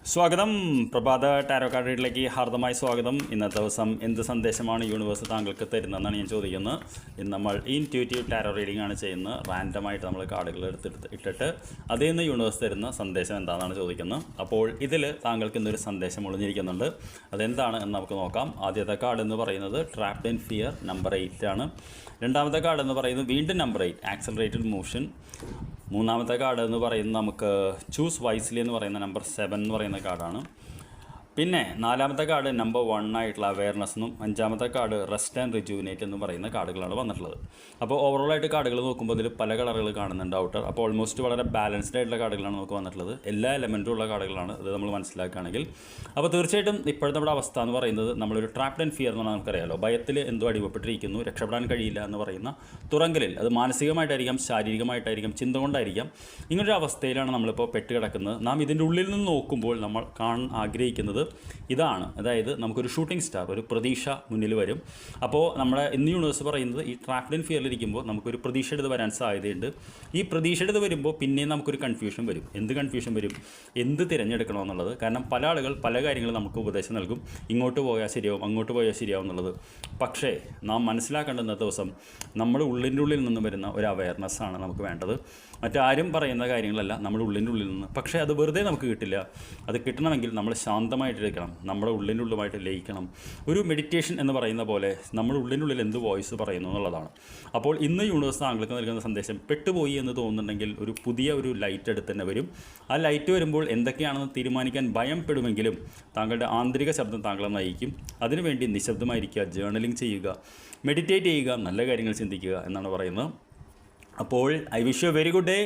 സ്വാഗതം. പ്രഭാത tarot card റീഡിലേക്ക് ഹാർദമായി സ്വാഗതം. ഇന്നത്തെ ദിവസം എന്ത് സന്ദേശമാണ് യൂണിവേഴ്സ് താങ്കൾക്ക് തരുന്നതെന്നാണ് ഞാൻ ചോദിക്കുന്നത്. ഇന്ന് നമ്മൾ ഇൻറ്റ്യൂറ്റീവ് ടാരോ റീഡിംഗ് ആണ് ചെയ്യുന്നത്. റാൻഡമായിട്ട് നമ്മൾ കാർഡുകൾ ഇട്ടിട്ട് അതിൽ നിന്ന് യൂണിവേഴ്സ് തരുന്ന സന്ദേശം എന്താണെന്നാണ് ചോദിക്കുന്നത്. അപ്പോൾ ഇതിൽ താങ്കൾക്ക് ഇന്നൊരു സന്ദേശം ഒളിഞ്ഞിരിക്കുന്നുണ്ട്. അതെന്താണ് എന്ന് നമുക്ക് നോക്കാം. ആദ്യത്തെ കാർഡ് എന്ന് പറയുന്നത് ട്രാപ്ഡ് ഇൻ ഫിയർ നമ്പർ 8 ആണ്. രണ്ടാമത്തെ കാർഡ് എന്ന് പറയുന്നത് വീണ്ടും നമ്പർ 8 ആക്സലറേറ്റഡ് മോഷൻ. മൂന്നാമത്തെ കാർഡ് എന്ന് പറയുന്നത് നമുക്ക് ചൂസ് വൈസ്ലി എന്ന് പറയുന്ന നമ്പർ 7 എന്ന് പറയുന്ന കാർഡാണ്. പിന്നെ നാലാമത്തെ കാർഡ് നമ്പർ 1 ആയിട്ടുള്ള അവെയർനെസ് എന്നും അഞ്ചാമത്തെ കാർഡ് റെസ്റ്റ് ആൻഡ് റിജുവിനേറ്റ് എന്ന് പറയുന്ന കാർഡുകളാണ് വന്നിട്ടുള്ളത്. അപ്പോൾ ഓവറോളായിട്ട് കാർഡുകൾ നോക്കുമ്പോൾ ഇതിൽ പല കളറുകൾ കാണുന്നുണ്ട് ഔട്ടർ. അപ്പോൾ ഓൾമോസ്റ്റ് വളരെ ബാലൻസ്ഡ് ആയിട്ടുള്ള കാർഡുകളാണ് നമുക്ക് വന്നിട്ടുള്ളത്. എല്ലാ എലമെൻറ്റും ഉള്ള കാർഡുകളാണ് ഇത് നമ്മൾ മനസ്സിലാക്കുകയാണെങ്കിൽ. അപ്പോൾ തീർച്ചയായിട്ടും ഇപ്പോഴത്തെ നമ്മുടെ അവസ്ഥ എന്ന് പറയുന്നത് നമ്മളൊരു ട്രാപ്ഡ് ആൻഡ് ഫിയർ എന്ന് പറഞ്ഞാൽ നമുക്കറിയാമല്ലോ, ഭയത്തിൽ എന്തോ അടിമപ്പെട്ടിരിക്കുന്നു, രക്ഷപ്പെടാൻ കഴിയില്ല എന്ന് പറയുന്ന തുറങ്കലിൽ. അത് മാനസികമായിട്ടായിരിക്കാം, ശാരീരികമായിട്ടായിരിക്കാം, ചിന്ത കൊണ്ടായിരിക്കാം. ഇങ്ങനൊരു അവസ്ഥയിലാണ് നമ്മളിപ്പോൾ പെട്ട് കിടക്കുന്നത്. നാം ഇതിൻ്റെ ഉള്ളിൽ നിന്ന് നോക്കുമ്പോൾ നമ്മൾ കാണാൻ ആഗ്രഹിക്കുന്നത് ഇതാണ്. അതായത് നമുക്കൊരു ഷൂട്ടിംഗ് സ്റ്റാർ, ഒരു പ്രതീക്ഷ മുന്നിൽ വരും. അപ്പോൾ നമ്മുടെ ഇന്ന് യൂണിവേഴ്സ് പറയുന്നത് ഈ ട്രാപ്ഡ് ഇൻ ഫിയറിലിരിക്കുമ്പോൾ നമുക്കൊരു പ്രതീക്ഷ എടുത്ത് വരാൻ സാധ്യതയുണ്ട്. ഈ പ്രതീക്ഷ എടുത്ത് വരുമ്പോൾ പിന്നെയും നമുക്കൊരു കൺഫ്യൂഷൻ വരും. എന്ത് കൺഫ്യൂഷൻ വരും? എന്ത് തിരഞ്ഞെടുക്കണമെന്നുള്ളത്. കാരണം പല ആളുകൾ പല കാര്യങ്ങളും നമുക്ക് ഉപദേശം നൽകും. ഇങ്ങോട്ട് പോയാൽ ശരിയാവും, അങ്ങോട്ട് പോയാൽ ശരിയാവും എന്നുള്ളത്. പക്ഷേ നാം മനസ്സിലാക്കേണ്ടുന്ന ദിവസം നമ്മുടെ ഉള്ളിൻ്റെ ഉള്ളിൽ നിന്ന് വരുന്ന ഒരു അവെയർനെസ്സാണ് നമുക്ക് വേണ്ടത്. മറ്റാരും പറയുന്ന കാര്യങ്ങളല്ല, നമ്മുടെ ഉള്ളിൻ്റെ ഉള്ളിൽ നിന്ന്. പക്ഷേ അത് വെറുതെ നമുക്ക് കിട്ടില്ല. അത് കിട്ടണമെങ്കിൽ നമ്മൾ ശാന്തമായിട്ടിരിക്കണം, നമ്മുടെ ഉള്ളിൻ്റെ ഉള്ളുമായിട്ട് ലയിക്കണം. ഒരു മെഡിറ്റേഷൻ എന്ന് പറയുന്ന പോലെ നമ്മുടെ ഉള്ളിൻ്റെ ഉള്ളിൽ എന്ത് വോയിസ് പറയുന്നു എന്നുള്ളതാണ്. അപ്പോൾ ഇന്ന് യൂണിവേഴ്സ് താങ്കൾക്ക് നൽകുന്ന സന്ദേശം, പെട്ടുപോയി എന്ന് തോന്നുന്നുണ്ടെങ്കിൽ ഒരു പുതിയ ഒരു ലൈറ്റ് എടുത്ത് തന്നെ വരും. ആ ലൈറ്റ് വരുമ്പോൾ എന്തൊക്കെയാണെന്ന് തീരുമാനിക്കാൻ ഭയപ്പെടുമെങ്കിലും താങ്കളുടെ ആന്തരിക ശബ്ദം താങ്കളെ നയിക്കും. അതിനുവേണ്ടി നിശബ്ദമായിരിക്കുക, ജേർണലിംഗ് ചെയ്യുക, മെഡിറ്റേറ്റ് ചെയ്യുക, നല്ല കാര്യങ്ങൾ ചിന്തിക്കുക എന്നാണ് പറയുന്നത്. അപ്പോൾ I wish you very good day.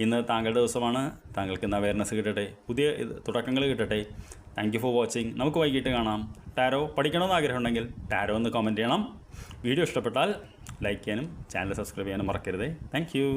ഇന്ന് താങ്കളുടെ ദിവസമാണ്. താങ്കൾക്ക് ഇന്ന് അവെയർനെസ് കിട്ടട്ടെ, പുതിയ തുടക്കങ്ങൾ കിട്ടട്ടെ. Thank you for watching. നമുക്ക് വൈകിട്ട് കാണാം. ടാരോ പഠിക്കണമെന്ന് ആഗ്രഹമുണ്ടെങ്കിൽ ടാരോ എന്ന് കമൻറ്റ് ചെയ്യണം. വീഡിയോ ഇഷ്ടപ്പെട്ടാൽ ലൈക്ക് ചെയ്യാനും ചാനൽ സബ്സ്ക്രൈബ് ചെയ്യാനും മറക്കരുത്. Thank you.